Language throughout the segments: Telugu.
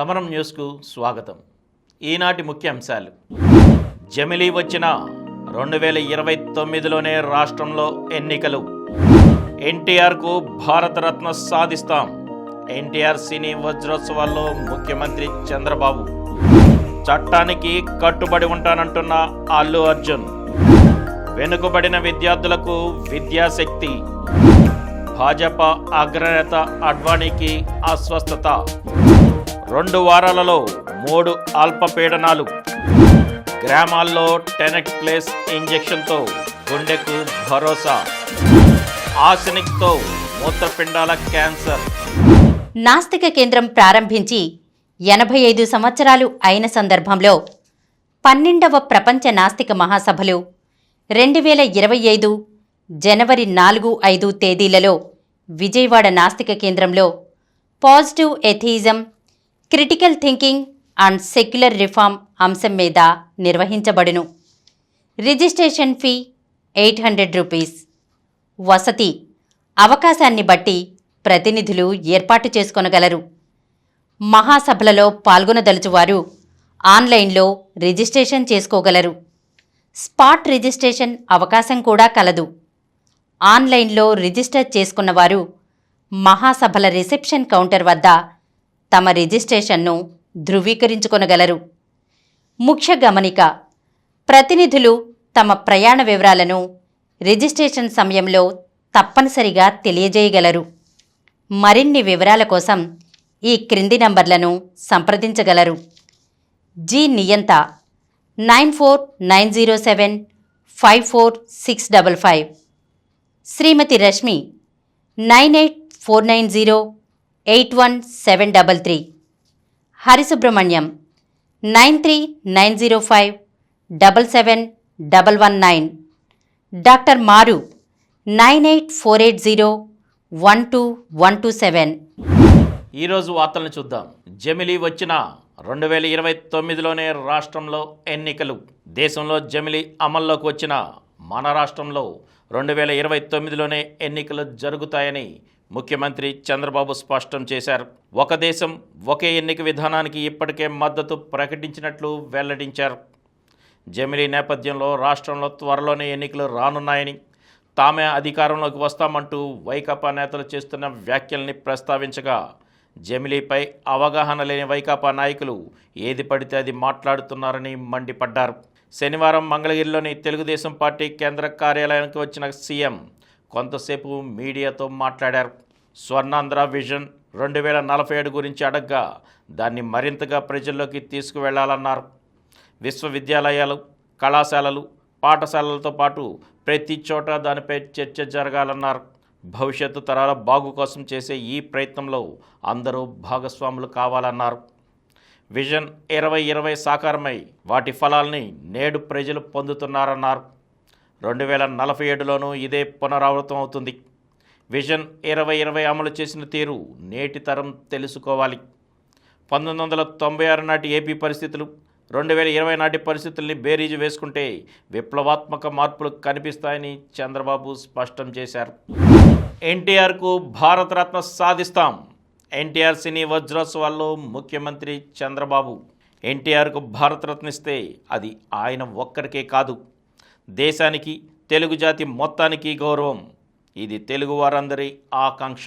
సమరం న్యూస్కు స్వాగతం. ఈనాటి ముఖ్యాంశాలు. జమిలీ వచ్చిన 2029లోనే రాష్ట్రంలో ఎన్నికలు. ఎన్టీఆర్కు భారతరత్న సాధిస్తాం. ఎన్టీఆర్ సినీ వజ్రోత్సవాల్లో ముఖ్యమంత్రి చంద్రబాబు. చట్టానికి కట్టుబడి ఉంటానంటున్న అల్లు అర్జున్. వెనుకబడిన విద్యార్థులకు విద్యాశక్తి. భాజపా అగ్రనేత అడ్వాణీకి అస్వస్థత. 2 వారాలలో 3 అల్పపీడనాలు. గ్రామాల్లో టెనెట్ ప్లేస్ ఇంజెక్షన్తో గుండెకు భరోసా. ఆర్సెనిక్తో మూత్రపిండాల క్యాన్సర్. నాస్తిక కేంద్రం ప్రారంభించి 85 సంవత్సరాలు అయిన సందర్భంలో 12వ ప్రపంచ నాస్తిక మహాసభలు 2025 జనవరి 4-5 తేదీలలో విజయవాడ నాస్తిక కేంద్రంలో positive atheism, critical thinking and secular reform అంశం మీద నిర్వహించబడును. Registration fee 800 rupees. వసతి అవకాశాన్ని బట్టి ప్రతినిధులు ఏర్పాటు చేసుకొనగలరు. మహాసభలలో పాల్గొనదలుచువారు ఆన్లైన్లో రిజిస్ట్రేషన్ చేసుకోగలరు. స్పాట్ రిజిస్ట్రేషన్ అవకాశం కూడా కలదు. ఆన్లైన్లో రిజిస్టర్ చేసుకున్నవారు మహాసభల రిసెప్షన్ కౌంటర్ వద్ద తమ రిజిస్ట్రేషన్ను ధృవీకరించుకొనగలరు. ముఖ్య గమనిక: ప్రతినిధులు తమ ప్రయాణ వివరాలను రిజిస్ట్రేషన్ సమయంలో తప్పనిసరిగా తెలియజేయగలరు. మరిన్ని వివరాల కోసం ఈ క్రింది నంబర్లను సంప్రదించగలరు. జి నియంత 9490754655, శ్రీమతి రష్మి 9849081733, హరిసుబ్రహ్మణ్యం 9390577119, డాక్టర్ మారు 9848012127. ఈరోజు వార్తలను చూద్దాం. జమిలీ వచ్చిన 2029లోనే రాష్ట్రంలో ఎన్నికలు. దేశంలో జమిలీ అమల్లోకి వచ్చిన మన రాష్ట్రంలో 2029లోనే ఎన్నికలు జరుగుతాయని ముఖ్యమంత్రి చంద్రబాబు స్పష్టం చేశారు. ఒక దేశం ఒకే ఎన్నిక విధానానికి ఇప్పటికే మద్దతు ప్రకటించినట్లు వెల్లడించారు. జమిలీ నేపథ్యంలో రాష్ట్రంలో త్వరలోనే ఎన్నికలు రానున్నాయని, తామే అధికారంలోకి వస్తామంటూ వైకాపా నేతలు చేస్తున్న వ్యాఖ్యల్ని ప్రస్తావించగా, జమిలీపై అవగాహన లేని వైకాపా నాయకులు ఏది పడితే అది మాట్లాడుతున్నారని మండిపడ్డారు. శనివారం మంగళగిరిలోని తెలుగుదేశం పార్టీ కేంద్ర కార్యాలయానికి వచ్చిన సీఎం కొంతసేపు మీడియాతో మాట్లాడారు. స్వర్ణాంధ్ర విజన్ 2047 గురించి అడగ్గా దాన్ని మరింతగా ప్రజల్లోకి తీసుకువెళ్లాలన్నారు. విశ్వవిద్యాలయాలు, కళాశాలలు, పాఠశాలలతో పాటు ప్రతి చోట దానిపై చర్చ జరగాలన్నారు. భవిష్యత్తు తరాల బాగు కోసం చేసే ఈ ప్రయత్నంలో అందరూ భాగస్వాములు కావాలన్నారు. విజన్ 2020 సాకారమై వాటి ఫలాల్ని నేడు ప్రజలు పొందుతున్నారన్నారు. 2047లోనూ ఇదే పునరావృతం అవుతుంది. విజన్ 2020 అమలు చేసిన తీరు నేటి తరం తెలుసుకోవాలి. 1996 నాటి ఏపీ పరిస్థితులు, 2020 నాటి పరిస్థితుల్ని బేరీజు వేసుకుంటే విప్లవాత్మక మార్పులు కనిపిస్తాయని చంద్రబాబు స్పష్టం చేశారు. ఎన్టీఆర్కు భారతరత్న సాధిస్తాం. ఎన్టీఆర్ సినీ వజ్రోత్సవాల్లో ముఖ్యమంత్రి చంద్రబాబు. ఎన్టీఆర్కు భారతరత్న ఇస్తే అది ఆయన ఒక్కరికే కాదు, దేశానికి, తెలుగు జాతి మొత్తానికి గౌరవం. ఇది తెలుగు వారందరి ఆకాంక్ష.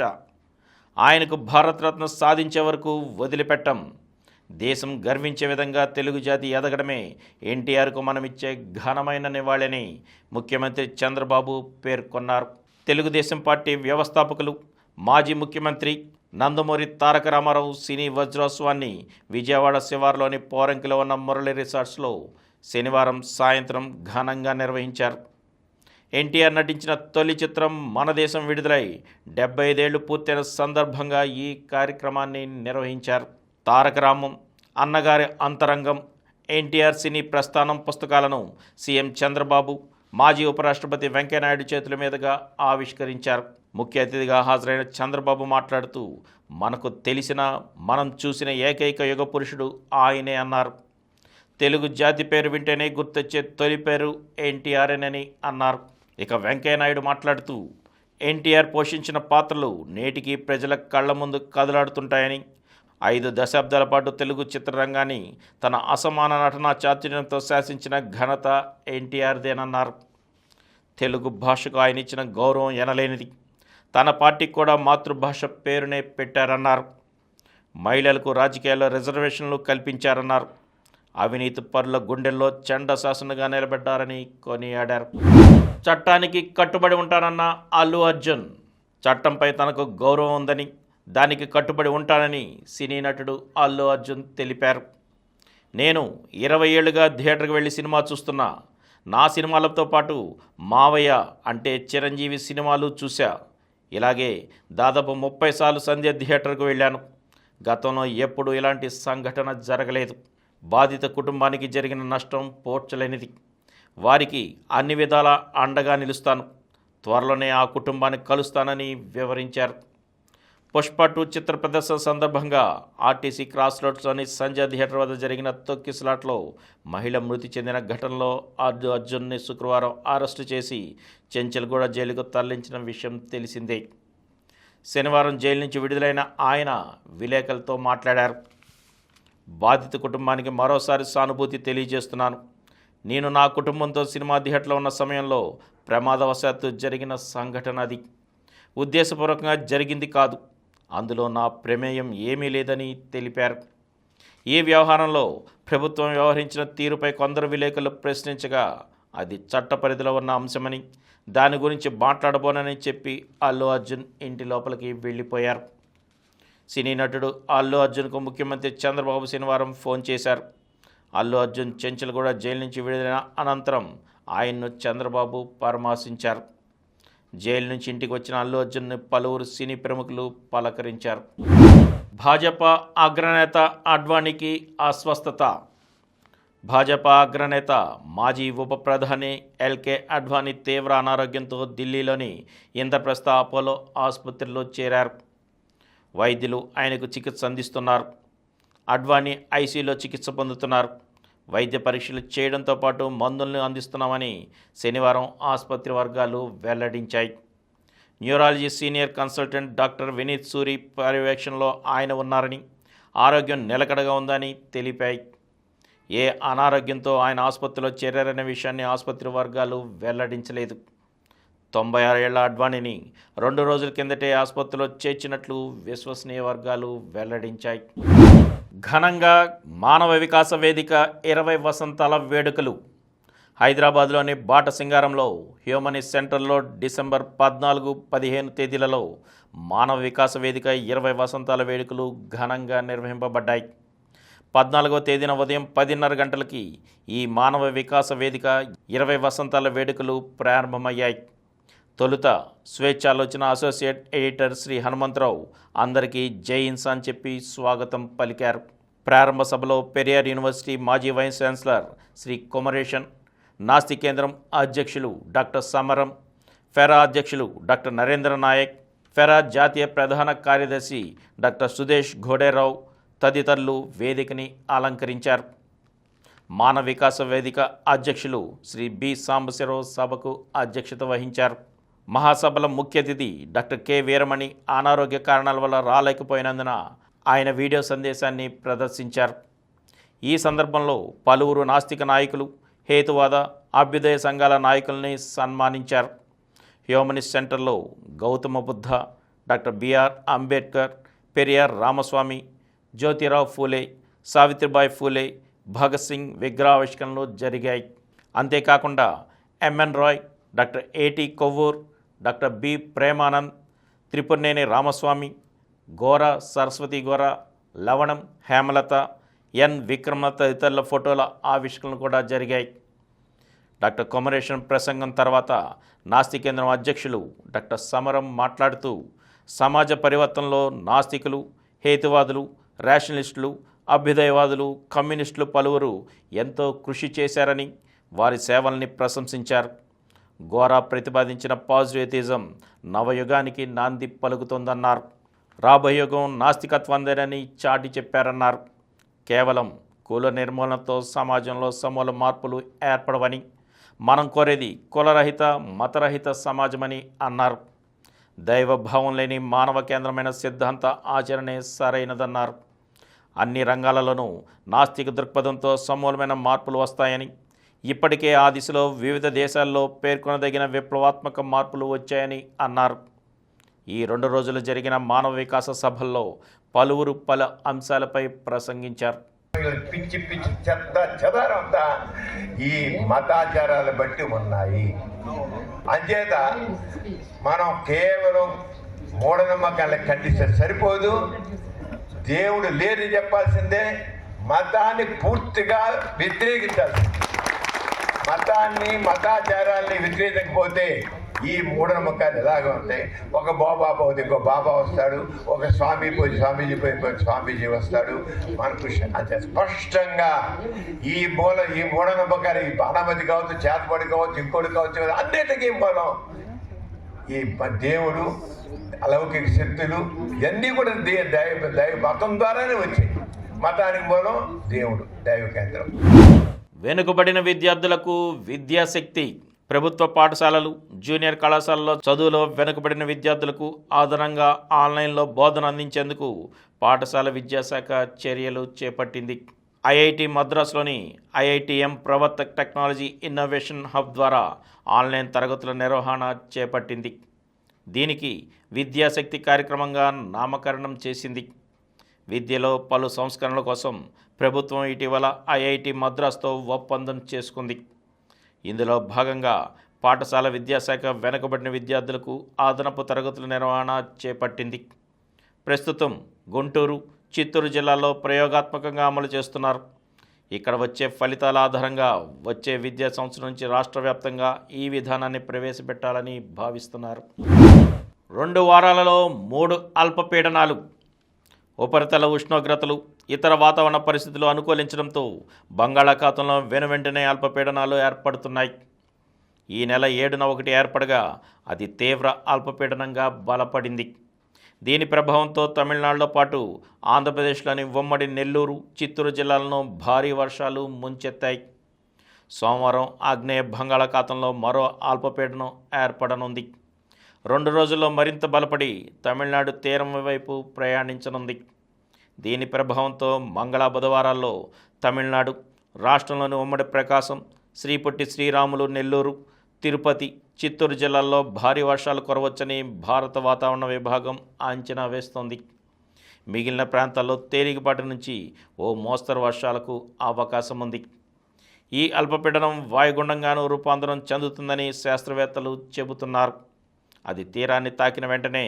ఆయనకు భారతరత్న సాధించే వరకు వదిలిపెట్టం. దేశం గర్వించే విధంగా తెలుగు జాతి ఎదగడమే ఎన్టీఆర్కు మనమిచ్చే ఘనమైన నివాళిని ముఖ్యమంత్రి చంద్రబాబు పేర్కొన్నారు. తెలుగుదేశం పార్టీ వ్యవస్థాపకులు, మాజీ ముఖ్యమంత్రి నందమూరి తారక రామారావు సినీ వజ్రోత్సవాన్ని విజయవాడ శివార్లోని పోరంకిలో ఉన్న మురళి రిసార్ట్స్లో శనివారం సాయంత్రం ఘనంగా నిర్వహించారు. ఎన్టీఆర్ నటించిన తొలి చిత్రం మన దేశం విడుదలై 75 ఏళ్లు పూర్తయిన సందర్భంగా ఈ కార్యక్రమాన్ని నిర్వహించారు. తారక రామం, అన్నగారి అంతరంగం, ఎన్టీఆర్ సినీ ప్రస్థానం పుస్తకాలను సీఎం చంద్రబాబు, మాజీ ఉపరాష్ట్రపతి వెంకయ్యనాయుడు చేతుల మీదుగా ఆవిష్కరించారు. ముఖ్య అతిథిగా హాజరైన చంద్రబాబు మాట్లాడుతూ, మనకు తెలిసిన, మనం చూసిన ఏకైక యుగ పురుషుడు ఆయనే అన్నారు. తెలుగు జాతి పేరు వింటేనే గుర్తొచ్చే తొలి పేరు ఎన్టీఆర్ఏనని అన్నారు. ఇక వెంకయ్యనాయుడు మాట్లాడుతూ, ఎన్టీఆర్ పోషించిన పాత్రలు నేటికి ప్రజల కళ్ల ముందు కదలాడుతుంటాయని, 5 దశాబ్దాల పాటు తెలుగు చిత్రరంగాన్ని తన అసమాన నటనా చాతుర్యంతో శాసించిన ఘనత ఎన్టీఆర్దేనన్నారు. తెలుగు భాషకు ఆయన ఇచ్చిన గౌరవం ఎనలేనిది. తన పార్టీకి కూడా మాతృభాష పేరునే పెట్టారన్నారు. మహిళలకు రాజకీయాల్లో రిజర్వేషన్లు కల్పించారన్నారు. అవినీతి పరుల గుండెల్లో చండ శాసనగా నిలబెట్టారని కొనియాడారు. చట్టానికి కట్టుబడి ఉంటానన్న అల్లు అర్జున్ చట్టంపై తనకు గౌరవం ఉందని, దానికి కట్టుబడి ఉంటానని సినీ నటుడు అల్లు అర్జున్ తెలిపారు. నేను 20 ఏళ్లుగా థియేటర్కి వెళ్ళి సినిమా చూస్తున్నా. నా సినిమాలతో పాటు మావయ్య అంటే చిరంజీవి సినిమాలు చూశా. ఇలాగే దాదాపు 30 సార్లు సంధ్య థియేటర్కు వెళ్ళాను. గతంలో ఎప్పుడూ ఇలాంటి సంఘటన జరగలేదు. బాధిత కుటుంబానికి జరిగిన నష్టం పోడ్చలేనిది. వారికి అన్ని విధాల అండగా నిలుస్తాను. త్వరలోనే ఆ కుటుంబాన్ని కలుస్తానని వివరించారు. పుష్ప 2 చిత్ర ప్రదర్శన సందర్భంగా ఆర్టీసీ క్రాస్ రోడ్స్లోని సంజయ్ థియేటర్ వద్ద జరిగిన తొక్కిసలాట్లో మహిళ మృతి చెందిన ఘటనలో అల్లు అర్జున్ని శుక్రవారం అరెస్టు చేసి చెంచల్గూడ జైలుకు తరలించిన విషయం తెలిసిందే. శనివారం జైలు నుంచి విడుదలైన ఆయన విలేకరులతో మాట్లాడారు. బాధిత కుటుంబానికి మరోసారి సానుభూతి తెలియజేస్తున్నాను. నేను నా కుటుంబంతో సినిమా థియేటర్లో ఉన్న సమయంలో ప్రమాదవశాత్తు జరిగిన సంఘటన అది. ఉద్దేశపూర్వకంగా జరిగింది కాదు. అందులో నా ప్రమేయం ఏమీ లేదని తెలిపారు. ఈ వ్యవహారంలో ప్రభుత్వం వ్యవహరించిన తీరుపై కొందరు విలేకరులు ప్రశ్నించగా అది చట్ట పరిధిలో ఉన్న అంశమని, దాని గురించి మాట్లాడబోనని చెప్పి అల్లు అర్జున్ ఇంటి లోపలికి వెళ్ళిపోయారు. సినీ నటుడు అల్లు అర్జున్కు ముఖ్యమంత్రి చంద్రబాబు శనివారం ఫోన్ చేశారు. అల్లు అర్జున్ చెంచల్గూడ జైలు నుంచి విడుదలైన అనంతరం ఆయన్ను చంద్రబాబు పరామర్శించారు. జైలు నుంచి ఇంటికి వచ్చిన అల్లు అర్జున్ను పలువురు సినీ ప్రముఖులు పలకరించారు. భాజపా అగ్రనేత అడ్వాణీకి అస్వస్థత. భాజపా అగ్రనేత మాజీ ఉప ప్రధాని ఎల్కే అడ్వాణీ తీవ్ర అనారోగ్యంతో ఢిల్లీలోని ఇంద్రప్రస్థ అపోలో ఆసుపత్రిలో చేరారు. వైద్యులు ఆయనకు చికిత్స అందిస్తున్నారు. అడ్వాణీ ఐసీయూలో చికిత్స పొందుతున్నారు. వైద్య పరీక్షలు చేయడంతో పాటు మందులను అందిస్తున్నామని శనివారం ఆసుపత్రి వర్గాలు వెల్లడించాయి. Neurology senior consultant doctor Vineet Suri పర్యవేక్షణలో ఆయన ఉన్నారని, ఆరోగ్యం నిలకడగా ఉందని తెలిపాయి. ఏ అనారోగ్యంతో ఆయన ఆసుపత్రిలో చేరారనే విషయాన్ని ఆసుపత్రి వర్గాలు వెల్లడించలేదు. 96 ఏళ్ల అడ్వాణీని 2 రోజుల కిందటే ఆసుపత్రిలో చేర్చినట్లు విశ్వసనీయ వర్గాలు వెల్లడించాయి. ఘనంగా మానవ వికాస వేదిక 20 వసంతాల వేడుకలు. హైదరాబాద్లోని బాట సింగారంలో హ్యూమనిస్ట్ సెంటర్లో డిసెంబర్ 14-15 తేదీలలో మానవ వికాస వేదిక 20 వసంతాల వేడుకలు ఘనంగా నిర్వహింపబడ్డాయి. 14వ తేదీన ఉదయం 10:30 గంటలకి ఈ మానవ వికాస వేదిక 20 వసంతాల వేడుకలు ప్రారంభమయ్యాయి. తొలుత స్వేచ్ఛాలోచన అసోసియేట్ ఎడిటర్ శ్రీ హనుమంతరావు అందరికీ జై హింద్ అని చెప్పి స్వాగతం పలికారు. ప్రారంభ సభలో పెరియార్ యూనివర్సిటీ మాజీ వైస్ ఛాన్సలర్ శ్రీ కొమరేషన్, నాస్తి కేంద్రం అధ్యక్షులు డాక్టర్ సమరం, ఫెరా అధ్యక్షులు డాక్టర్ నరేంద్ర నాయక్, ఫెరా జాతీయ ప్రధాన కార్యదర్శి డాక్టర్ సుదేష్ ఘోడేరావు తదితరులు వేదికని అలంకరించారు. మానవ వికాస వేదిక అధ్యక్షులు శ్రీ బి సాంబశివరావు సభకు అధ్యక్షత వహించారు. మహాసభల ముఖ్య అతిథి డాక్టర్ కె వీరమణి అనారోగ్య కారణాల వల్ల రాలేకపోయినందున ఆయన వీడియో సందేశాన్ని ప్రదర్శించారు. ఈ సందర్భంలో పలువురు నాస్తిక నాయకులు, హేతువాద, అభ్యుదయ సంఘాల నాయకుల్ని సన్మానించారు. హ్యూమనిస్ట్ సెంటర్లో గౌతమ బుద్ధ, డాక్టర్ బిఆర్ అంబేద్కర్, పెరియార్ రామస్వామి, జ్యోతిరావు ఫూలే, సావిత్రిబాయి ఫూలే, భగత్ సింగ్ విగ్రహావిష్కరణలు జరిగాయి. అంతేకాకుండా ఎంఎన్ రాయ్, డాక్టర్ ఏటి కొవ్వూర్, డాక్టర్ బి ప్రేమానంద్, త్రిపురనేని రామస్వామి, గోర సరస్వతి గోర, లవణం హేమలత, ఎన్ విక్రమ తదితరుల ఫోటోల ఆవిష్కరణలు కూడా జరిగాయి. డాక్టర్ కొమరేషన్ ప్రసంగం తర్వాత నాస్తి కేంద్రం అధ్యక్షులు డాక్టర్ సమరం మాట్లాడుతూ సమాజ పరివర్తనలో నాస్తికులు, హేతువాదులు, రేషనలిస్టులు, అభ్యుదయవాదులు, కమ్యూనిస్టులు పలువురు ఎంతో కృషి చేశారని వారి సేవల్ని ప్రశంసించారు. గోరా ప్రతిపాదించిన పాజిటివిజం నవయుగానికి నాంది పలుకుతోందన్నారు. రాబోయే యుగం నాస్తికత్వందేనని చాటి చెప్పారన్నారు. కేవలం కుల నిర్మూలనతో సమాజంలో సమూల మార్పులు ఏర్పడవని, మనం కోరేది కులరహిత, మతరహిత సమాజమని అన్నారు. దైవభావం లేని మానవ కేంద్రమైన సిద్ధాంత ఆచరణే సరైనదన్నారు. అన్ని రంగాలలోనూ నాస్తిక దృక్పథంతో సమూలమైన మార్పులు వస్తాయని, ఇప్పటికే ఆ దిశలో వివిధ దేశాల్లో పేర్కొనదగిన విప్లవాత్మక మార్పులు వచ్చాయని అన్నారు. ఈ 2 రోజులు జరిగిన మానవ వికాస సభల్లో పలువురు పలు అంశాలపై ప్రసంగించారు. పిచ్చి పిచ్చి చెత్త చెదారంతా ఈ మతాచారాలు బట్టి ఉన్నాయి. అంచేత మనం కేవలం మూఢనమ్మకాలకు ఖండిస్తే సరిపోదు. దేవుడు లేని చెప్పాల్సిందే, మతాన్ని పూర్తిగా వ్యతిరేకించాల్సిందే. మతాన్ని మతాచారాల్ని వ్యతిరేకించకపోతే ఈ మూఢనమ్మకాలు ఎలాగ ఉంటాయి? ఒక బాబా పోతే ఇంకో బాబా వస్తాడు, ఒక స్వామి పోయి స్వామీజీ పోయి స్వామీజీ వస్తాడు. మనకు అంతే స్పష్టంగా ఈ మూఢనమ్మకాలు, ఈ బాణమతి కావచ్చు, చేతపడి కావచ్చు, ఇంకోటి కావచ్చు, అన్నిటికీ మూలం ఈ దేవుడు, అలౌకిక శక్తులు ఇవన్నీ కూడా దైవ మతం ద్వారానే వచ్చాయి. మతానికి మూలం దేవుడు, దైవ కేంద్రం. వెనుకబడిన విద్యార్థులకు విద్యాశక్తి. ప్రభుత్వ పాఠశాలలు, జూనియర్ కళాశాలలో చదువులో వెనుకబడిన విద్యార్థులకు అదనంగా ఆన్లైన్లో బోధన అందించేందుకు పాఠశాల విద్యాశాఖ చర్యలు చేపట్టింది. ఐఐటి మద్రాసులోని IITM Pravartak technology innovation hub ద్వారా ఆన్లైన్ తరగతుల నిర్వహణ చేపట్టింది. దీనికి విద్యాశక్తి కార్యక్రమంగా నామకరణం చేసింది. విద్యలో పలు సంస్కరణల కోసం ప్రభుత్వం ఇటీవల ఐఐటి మద్రాసుతో ఒప్పందం చేసుకుంది. ఇందులో భాగంగా పాఠశాల విద్యాశాఖ వెనుకబడిన విద్యార్థులకు అదనపు తరగతుల నిర్వహణ చేపట్టింది. ప్రస్తుతం గుంటూరు, చిత్తూరు జిల్లాల్లో ప్రయోగాత్మకంగా అమలు చేస్తున్నారు. ఇక్కడ వచ్చే ఫలితాల ఆధారంగా వచ్చే విద్యా సంవత్సరం నుంచి రాష్ట్ర వ్యాప్తంగా ఈ విధానాన్ని ప్రవేశపెట్టాలని భావిస్తున్నారు. 2 వారాలలో 3 అల్పపీడనాలు. ఉపరితల ఉష్ణోగ్రతలు, ఇతర వాతావరణ పరిస్థితులు అనుకూలించడంతో బంగాళాఖాతంలో వెనువెంటనే అల్పపీడనాలు ఏర్పడుతున్నాయి. ఈ నెల 7న ఒకటి ఏర్పడగా అది తీవ్ర అల్పపీడనంగా బలపడింది. దీని ప్రభావంతో తమిళనాడులో పాటు ఆంధ్రప్రదేశ్లోని ఉమ్మడి నెల్లూరు, చిత్తూరు జిల్లాలను భారీ వర్షాలు ముంచెత్తాయి. సోమవారం ఆగ్నేయ బంగాళాఖాతంలో మరో అల్పపీడనం ఏర్పడనుంది. 2 రోజుల్లో మరింత బలపడి తమిళనాడు తీరం వైపు ప్రయాణించనుంది. దీని ప్రభావంతో మంగళ బుధవారాల్లో తమిళనాడు, రాష్ట్రంలోని ఉమ్మడి ప్రకాశం, శ్రీ పొట్టి శ్రీరాములు, నెల్లూరు, తిరుపతి, చిత్తూరు జిల్లాల్లో భారీ వర్షాలు కురవచ్చని భారత వాతావరణ విభాగం అంచనా వేస్తోంది. మిగిలిన ప్రాంతాల్లో తేలికపాటి నుంచి ఓ మోస్తరు వర్షాలకు అవకాశం ఉంది. ఈ అల్పపీడనం వాయుగుండంగానూ రూపాంతరం చెందుతుందని శాస్త్రవేత్తలు చెబుతున్నారు. అది తీరాన్ని తాకిన వెంటనే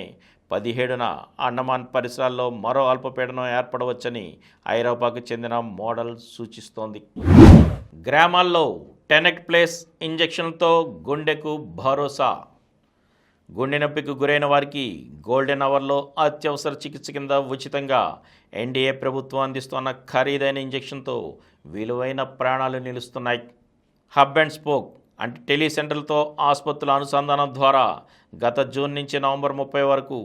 17న అండమాన్ పరిసరాల్లో మరో అల్పపీడనం ఏర్పడవచ్చని ఐరోపాకు చెందిన మోడల్ సూచిస్తోంది. గ్రామాల్లో టెనెక్ట్ ప్లేస్ ఇంజెక్షన్లతో గుండెకు భరోసా. గుండె నొప్పికి గురైన వారికి గోల్డెన్ అవర్లో అత్యవసర చికిత్స కింద ఉచితంగా ఎన్డీఏ ప్రభుత్వం అందిస్తున్న ఖరీదైన ఇంజెక్షన్తో విలువైన ప్రాణాలు నిలుస్తున్నాయి. హబ్ అండ్ స్పోక్ అంటే టెలిసెంటర్లతో ఆసుపత్రుల అనుసంధానం ద్వారా గత జూన్ నుంచి నవంబర్ 30 వరకు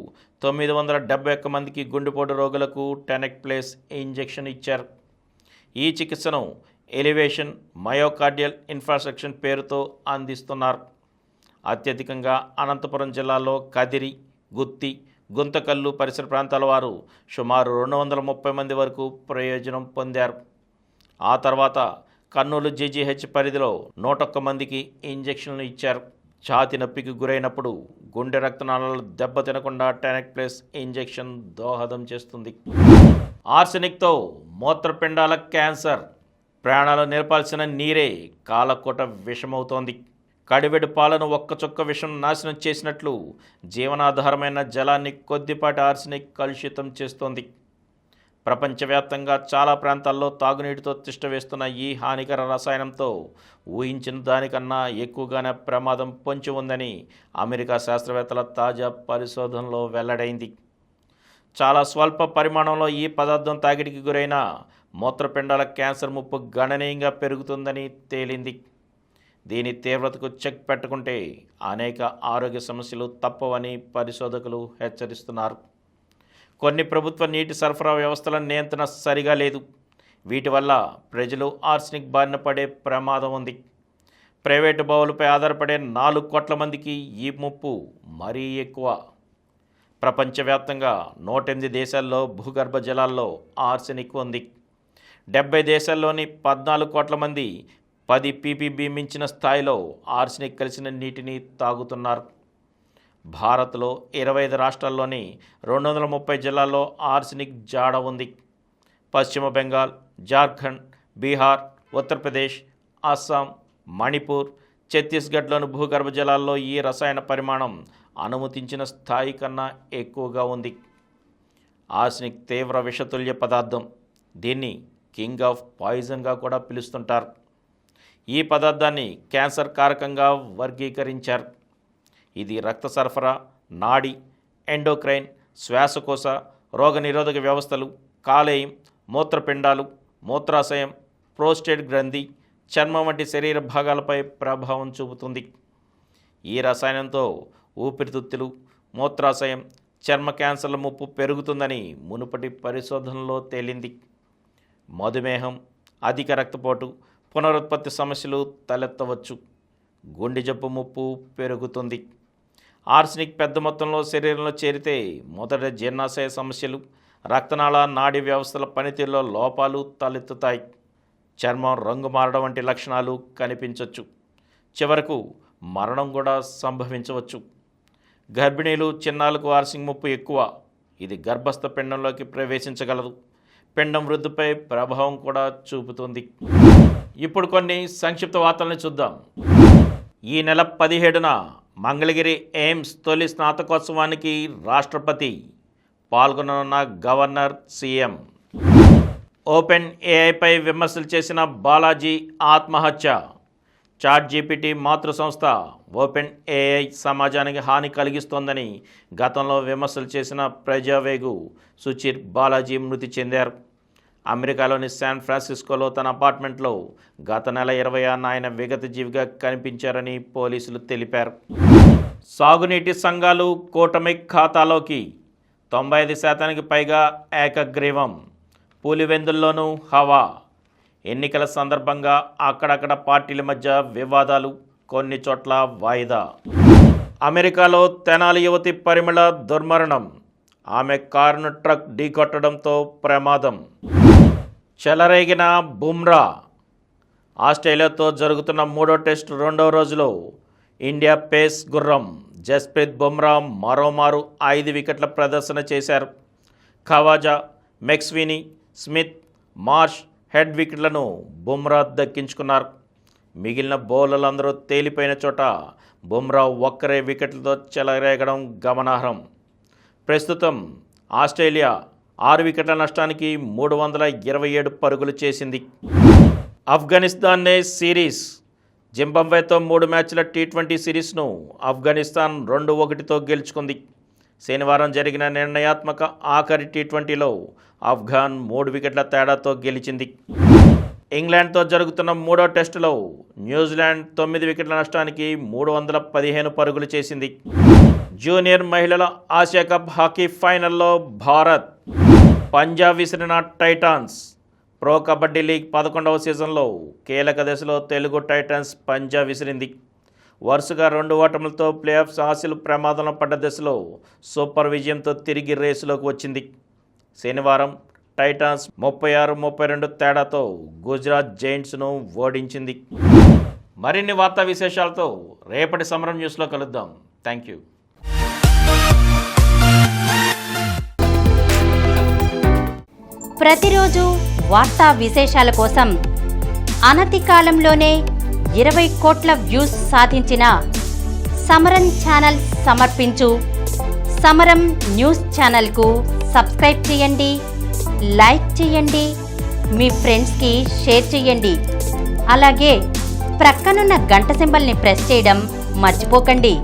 971 మందికి గుండెపోటు రోగులకు టెనెక్ట్ ప్లేస్ ఇంజెక్షన్ ఇచ్చారు. ఈ చికిత్సను ఎలివేషన్ మయోకార్డియల్ ఇన్ఫ్రాస్ట్రక్చర్ పేరుతో అందిస్తున్నారు. అత్యధికంగా అనంతపురం జిల్లాలో కదిరి, గుత్తి, గుంతకల్లు పరిసర ప్రాంతాల వారు సుమారు 230 మంది వరకు ప్రయోజనం పొందారు. ఆ తర్వాత కర్నూలు జీజీహెచ్ పరిధిలో 101 మందికి ఇంజెక్షన్లు ఇచ్చారు. ఛాతి నొప్పికి గురైనప్పుడు గుండె రక్తనాళాలు దెబ్బతినకుండా టెనెక్ట్ ప్లేస్ ఇంజెక్షన్ దోహదం చేస్తుంది. ఆర్సెనిక్తో మూత్రపిండాల క్యాన్సర్. ప్రాణాలు నిలపాల్సిన నీరే కాలకోట విషమవుతోంది. కడివెడు పాలను ఒక్క చుక్క విషం నాశనం చేసినట్లు జీవనాధారమైన జలాన్ని కొద్దిపాటి ఆర్సెనిక్ కలుషితం చేస్తోంది. ప్రపంచవ్యాప్తంగా చాలా ప్రాంతాల్లో తాగునీటితో తిష్టవేస్తున్న ఈ హానికర రసాయనంతో ఊహించిన దానికన్నా ఎక్కువగానే ప్రమాదం పొంచి ఉందని అమెరికా శాస్త్రవేత్తల తాజా పరిశోధనలో వెల్లడైంది. చాలా స్వల్ప పరిమాణంలో ఈ పదార్థం తాకిడికి గురైన మూత్రపిండాల క్యాన్సర్ ముప్పు గణనీయంగా పెరుగుతుందని తేలింది. దీని తీవ్రతకు చెక్ పెట్టుకుంటే అనేక ఆరోగ్య సమస్యలు తప్పవని పరిశోధకులు హెచ్చరిస్తున్నారు. కొన్ని ప్రభుత్వ నీటి సరఫరా వ్యవస్థల నియంత్రణ సరిగా లేదు. వీటి వల్ల ప్రజలు ఆర్సెనిక్ బారిన పడే ప్రమాదం ఉంది. ప్రైవేటు బావులపై ఆధారపడే 4 కోట్ల మందికి ఈ ముప్పు మరీ ఎక్కువ. ప్రపంచవ్యాప్తంగా 108 దేశాల్లో భూగర్భ జలాల్లో ఆర్సెనిక్ ఉంది. 70 దేశాల్లోని 14 కోట్ల మంది 10 ppb మించిన స్థాయిలో ఆర్సెనిక్ కలిసిన నీటిని తాగుతున్నారు. భారత్లో 25 రాష్ట్రాల్లోని 230 జిల్లాల్లో ఆర్సెనిక్ జాడ ఉంది. పశ్చిమ బెంగాల్, జార్ఖండ్, బీహార్, ఉత్తరప్రదేశ్, అస్సాం, మణిపూర్, ఛత్తీస్గఢ్లోని భూగర్భ జలాల్లో ఈ రసాయన పరిమాణం అనుమతించిన స్థాయి కన్నా ఎక్కువగా ఉంది. ఆర్సెనిక్ తీవ్ర విషతుల్య పదార్థం. దీన్ని కింగ్ ఆఫ్ పాయిజన్గా కూడా పిలుస్తుంటారు. ఈ పదార్థాన్ని క్యాన్సర్ కారకంగా వర్గీకరించారు. ఇది రక్త సరఫరా, నాడి, ఎండోక్రైన్, శ్వాసకోశ, రోగనిరోధక వ్యవస్థలు, కాలేయం, మూత్రపిండాలు, మూత్రాశయం, ప్రోస్టేట్ గ్రంథి, చర్మం వంటి శరీర భాగాలపై ప్రభావం చూపుతుంది. ఈ రసాయనంతో ఊపిరితిత్తులు, మూత్రాశయం, చర్మ క్యాన్సర్ల ముప్పు పెరుగుతుందని మునుపటి పరిశోధనలో తేలింది. మధుమేహం, అధిక రక్తపోటు, పునరుత్పత్తి సమస్యలు తలెత్తవచ్చు. గుండె జబ్బు ముప్పు పెరుగుతుంది. ఆర్సెనిక్ పెద్ద మొత్తంలో శరీరంలో చేరితే మొదట జీర్ణాశయ సమస్యలు, రక్తనాళ నాడీ వ్యవస్థల పనితీరులో లోపాలు తలెత్తుతాయి. చర్మం రంగు మారడం వంటి లక్షణాలు కనిపించవచ్చు. చివరకు మరణం కూడా సంభవించవచ్చు. గర్భిణీలు, చిన్నారులకు ఆర్సెనిక్ ముప్పు ఎక్కువ. ఇది గర్భస్థ పిండంలోకి ప్రవేశించగలదు. పిండం వృద్ధిపై ప్రభావం కూడా చూపుతుంది. ఇప్పుడు కొన్ని సంక్షిప్త వార్తలను చూద్దాం. ఈ నెల 17న మంగళగిరి ఎయిమ్స్ తొలి స్నాతకోత్సవానికి రాష్ట్రపతి, పాల్గొననున్న గవర్నర్, సీఎం. ఓపెన్ ఏఐపై విమర్శలు చేసిన బాలాజీ ఆత్మహత్య. ChatGPT మాతృ సంస్థ ఓపెన్ ఏఐ సమాజానికి హాని కలిగిస్తోందని గతంలో విమర్శలు చేసిన ప్రజావేగు సుచిర్ బాలాజీ మృతి చెందారు. అమెరికాలోని శాన్ ఫ్రాన్సిస్కోలో తన అపార్ట్మెంట్లో గత నెల 20న ఆయన విగత జీవిగా కనిపించారని పోలీసులు తెలిపారు. సాగునీటి సంఘాలు కూటమి ఖాతాలోకి 95% పైగా ఏకగ్రీవం. పులివెందుల్లోనూ హవా. ఎన్నికల సందర్భంగా అక్కడక్కడ పార్టీల మధ్య వివాదాలు, కొన్ని చోట్ల వాయిదా. అమెరికాలో తెనాలి యువతి పరిమళ దుర్మరణం. ఆమె కారును ట్రక్ ఢీకొట్టడంతో ప్రమాదం. చెలరేగిన బుమ్రా. ఆస్ట్రేలియాతో జరుగుతున్న 3వ టెస్టు 2వ రోజులో ఇండియా పేస్ గుర్రం జస్ప్రీత్ బుమ్రా మరోమారు 5 వికెట్ల ప్రదర్శన చేశారు. Khawaja, McSweeney, Smith, Marsh Head వికెట్లను బుమ్రా దక్కించుకున్నారు. మిగిలిన బౌలర్లందరూ తేలిపోయిన చోట బుమ్రా ఒక్కరే వికెట్లతో చెలరేగడం గమనార్హం. ప్రస్తుతం ఆస్ట్రేలియా 6 వికెట్ల నష్టానికి 327 పరుగులు చేసింది. ఆఫ్ఘనిస్తాన్నే సిరీస్. జింబాబ్వేతో 3 మ్యాచ్ల T20 సిరీస్ను ఆఫ్ఘనిస్తాన్ 2-1తో గెలుచుకుంది. శనివారం జరిగిన నిర్ణయాత్మక ఆఖరి T20లో ఆఫ్ఘాన్ 3 వికెట్ల తేడాతో గెలిచింది. ఇంగ్లాండ్తో జరుగుతున్న 3వ టెస్టులో న్యూజిలాండ్ 9 వికెట్ల నష్టానికి 315 పరుగులు చేసింది. జూనియర్ మహిళల ఆసియా కప్ హాకీ ఫైనల్లో భారత్ పంజాబ్ విసిరిన టైటాన్స్. ప్రో కబడ్డీ లీగ్ 11వ సీజన్లో కీలక దశలో తెలుగు టైటాన్స్ పంజాబ్ విసిరింది. వరుసగా 2 ఓటములతో ప్లేఆఫ్స్ ఆశలు ప్రమాదంలో పడ్డ దశలో సూపర్ విజయంతో తిరిగి రేసులోకి వచ్చింది. శనివారం టైటాన్స్ 36-32 తేడాతో గుజరాత్ జైంట్స్ను ఓడించింది. మరిన్ని వార్తా విశేషాలతో రేపటి సమరం న్యూస్లో కలుద్దాం. Thank you. ప్రతిరోజు వార్తా విశేషాల కోసం అనతి కాలంలోనే 20 కోట్ల వ్యూస్ సాధించిన సమరం ఛానల్ సమర్పించు సమరం న్యూస్ ఛానల్కు సబ్స్క్రైబ్ చేయండి, లైక్ చేయండి, మీ ఫ్రెండ్స్కి షేర్ చేయండి. అలాగే ప్రక్కనున్న గంట సింబల్ని ప్రెస్ చేయడం మర్చిపోకండి.